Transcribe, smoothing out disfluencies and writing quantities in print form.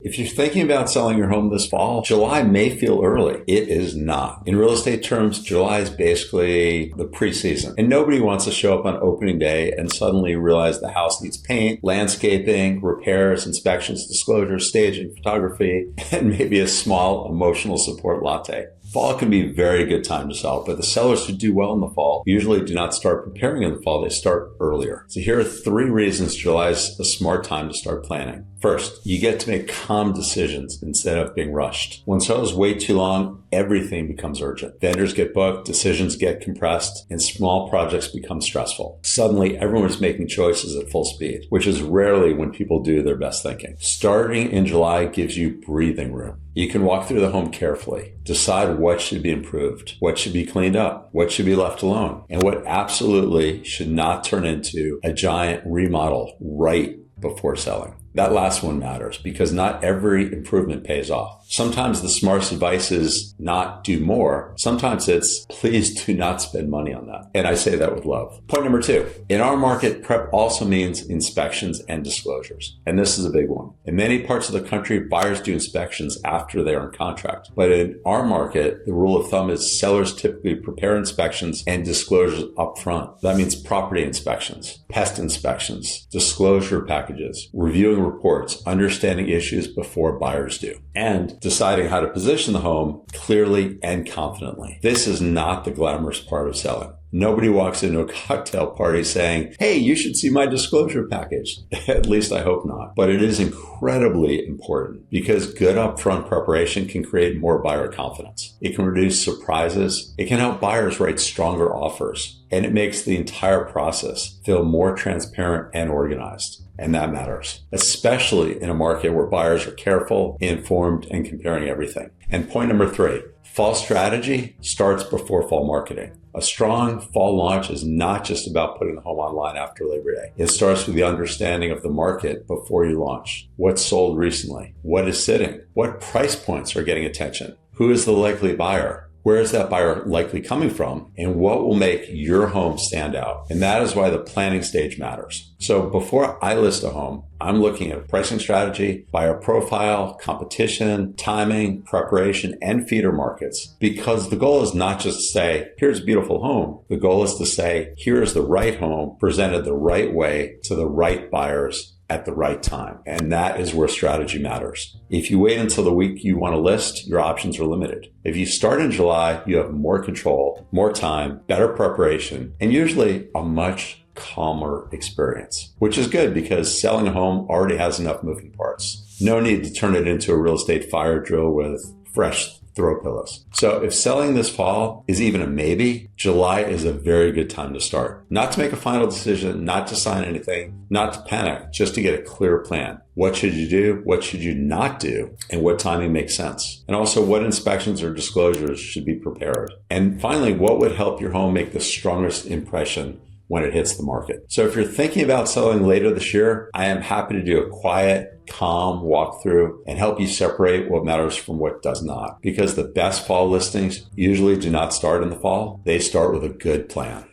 If you're thinking about selling your home this fall, July may feel early. It is not. In real estate terms, July is basically the preseason. And nobody wants to show up on opening day and suddenly realize the house needs paint, landscaping, repairs, inspections, disclosures, staging, photography, and maybe a small emotional support latte. Fall can be a very good time to sell, but the sellers who do well in the fall usually do not start preparing in the fall. They start earlier. So here are 3 reasons July is a smart time to start planning. First, you get to make calm decisions instead of being rushed. When sales wait too long, everything becomes urgent. Vendors get booked, decisions get compressed, and small projects become stressful. Suddenly, everyone is making choices at full speed, which is rarely when people do their best thinking. Starting in July gives you breathing room. You can walk through the home carefully, decide what should be improved, what should be cleaned up, what should be left alone, and what absolutely should not turn into a giant remodel right before selling. That last one matters because not every improvement pays off. Sometimes the smartest advice is not do more. Sometimes it's please do not spend money on that. And I say that with love. Point number 2. In our market, prep also means inspections and disclosures. And this is a big one. In many parts of the country, buyers do inspections after they are in contract. But in our market, the rule of thumb is sellers typically prepare inspections and disclosures up front. That means property inspections, pest inspections, disclosure packages, reviewing reports, understanding issues before buyers do, and deciding how to position the home clearly and confidently. This is not the glamorous part of selling. Nobody walks into a cocktail party saying, hey, you should see my disclosure package. At least I hope not. But it is incredibly important because good upfront preparation can create more buyer confidence. It can reduce surprises. It can help buyers write stronger offers. And it makes the entire process feel more transparent and organized. And that matters, especially in a market where buyers are careful, informed, and comparing everything. And point number 3, fall strategy starts before fall marketing. A strong fall launch is not just about putting the home online after Labor Day. It starts with the understanding of the market before you launch. What's sold recently? What is sitting? What price points are getting attention? Who is the likely buyer? Where is that buyer likely coming from? And what will make your home stand out? And that is why the planning stage matters. So before I list a home, I'm looking at pricing strategy, buyer profile, competition, timing, preparation, and feeder markets. Because the goal is not just to say, here's a beautiful home. The goal is to say, here's the right home presented the right way to the right buyers at the right time. And that is where strategy matters. If you wait until the week you want to list, your options are limited. If you start in July, you have more control, more time, better preparation, and usually a much calmer experience, which is good because selling a home already has enough moving parts. No need to turn it into a real estate fire drill with fresh throw pillows. So if selling this fall is even a maybe, July is a very good time to start. Not to make a final decision, not to sign anything, not to panic, just to get a clear plan. What should you do? What should you not do? And what timing makes sense? And also what inspections or disclosures should be prepared? And finally, what would help your home make the strongest impression when it hits the market? So if you're thinking about selling later this year, I am happy to do a quiet, calm walkthrough and help you separate what matters from what does not. Because the best fall listings usually do not start in the fall. They start with a good plan.